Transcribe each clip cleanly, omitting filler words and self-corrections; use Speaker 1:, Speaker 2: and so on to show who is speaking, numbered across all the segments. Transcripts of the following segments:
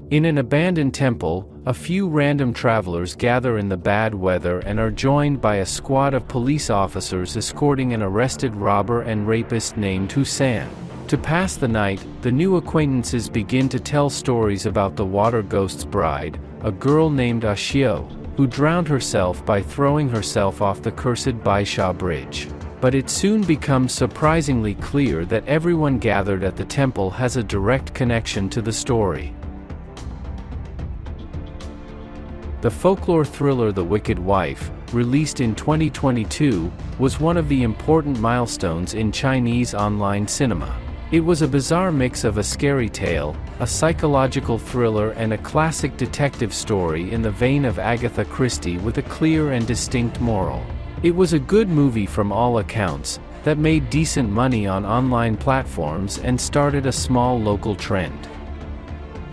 Speaker 1: In an abandoned temple, a few random travelers gather in the bad weather and are joined by a squad of police officers escorting an arrested robber and rapist named Hussein. To pass the night, the new acquaintances begin to tell stories about the water ghost's bride, a girl named Ashio, who drowned herself by throwing herself off the cursed Baisha Bridge. But it soon becomes surprisingly clear that everyone gathered at the temple has a direct connection to the story. The folklore thriller The Wicked Wife, released in 2022, was one of the important milestones in Chinese online cinema. It was a bizarre mix of a scary tale, a psychological thriller and a classic detective story in the vein of Agatha Christie with a clear and distinct moral. It was a good movie from all accounts, that made decent money on online platforms and started a small local trend.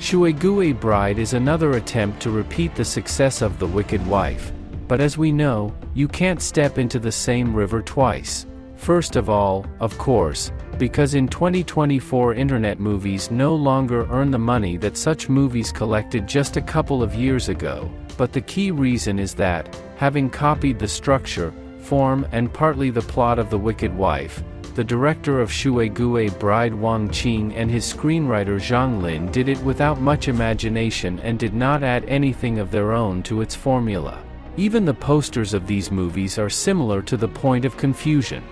Speaker 1: Shuigui Bride is another attempt to repeat the success of The Wicked Wife, but as we know, you can't step into the same river twice. First of all, of course, because in 2024 internet movies no longer earn the money that such movies collected just a couple of years ago, but the key reason is that, having copied the structure, form and partly the plot of The Wicked Wife, the director of Shuigui Bride Wang and his screenwriter Zhang Lin did it without much imagination and did not add anything of their own to its formula. Even the posters of these movies are similar to the point of confusion.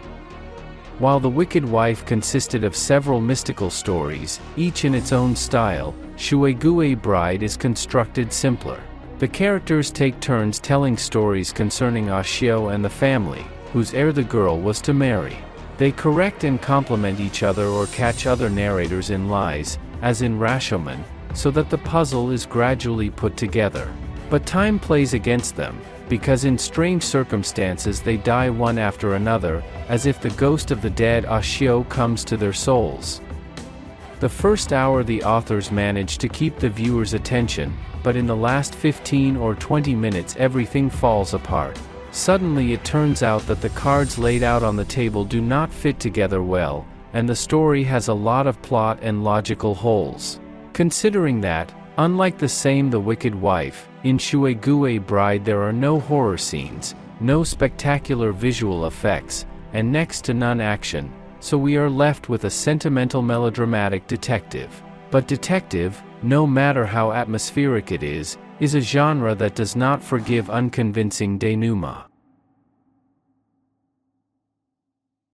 Speaker 1: While The Wicked Wife consisted of several mystical stories, each in its own style, Shuigui Bride is constructed simpler. The characters take turns telling stories concerning Ashio and the family, whose heir the girl was to marry. They correct and complement each other or catch other narrators in lies, as in Rashomon, so that the puzzle is gradually put together. But time plays against them, because in strange circumstances they die one after another, as if the ghost of the dead Ashio comes to their souls. The first hour the authors manage to keep the viewer's attention, but in the last 15 or 20 minutes everything falls apart. Suddenly it turns out that the cards laid out on the table do not fit together well, and the story has a lot of plot and logical holes. Considering that, unlike The Wicked Wife, in Shuigui Bride there are no horror scenes, no spectacular visual effects, and next to none action, so we are left with a sentimental melodramatic detective. But detective, no matter how atmospheric it is a genre that does not forgive unconvincing denouement.